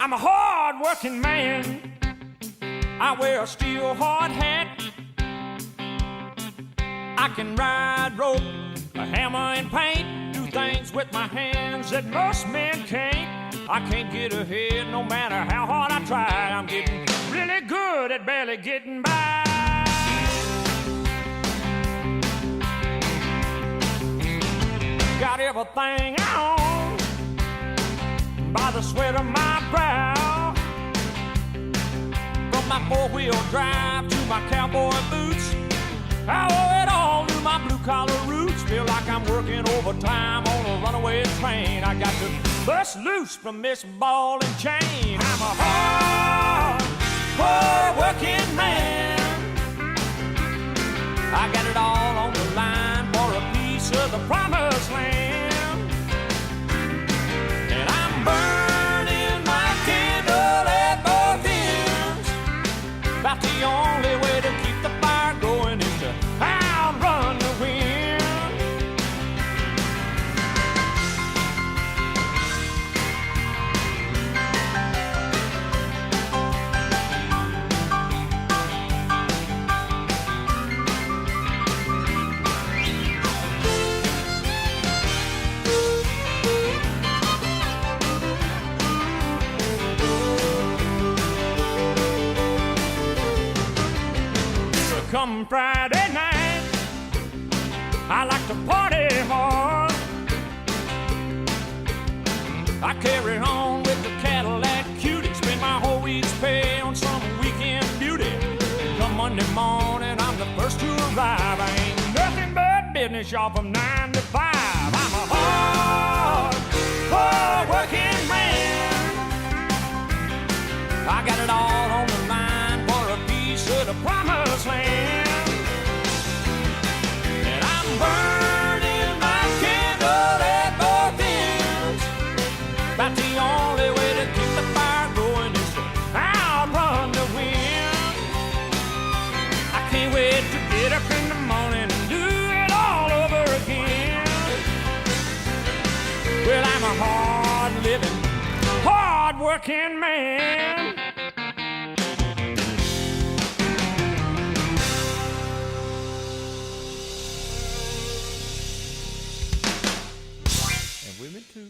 I'm a hard-working man. I wear a steel hard hat. I can ride rope, a hammer and paint, do things with my hands that most men can't. I can't get ahead no matter how hard I try. I'm getting really good at barely getting by. Got everything I own by the sweat of my brow. From my four-wheel drive to my cowboy boots, I owe it all to my blue-collar roots. Feel like I'm working overtime on a runaway train. I got to bust loose from this ball and chain. I'm a hard-working man. I got it all on the line for a piece of the promised land. And I'm burning my candle at both ends. About the only way to keep the fire going is to outrun the wind. Come Friday night, I like to party hard. I carry on with the Cadillac Cutie, spend my whole week's pay on some weekend beauty. Come Monday morning, I'm the first to arrive. I ain't nothing but business, y'all, from 9 to 5. I'm a hard-working man. I got it all on the line for a piece of the promised land. And I'm burning my candle at both ends. About the only way to keep the fire going is to outrun the wind. I can't wait to get up in the morning and do it all over again. Well, I'm a hard-living, hard-working man. And women too.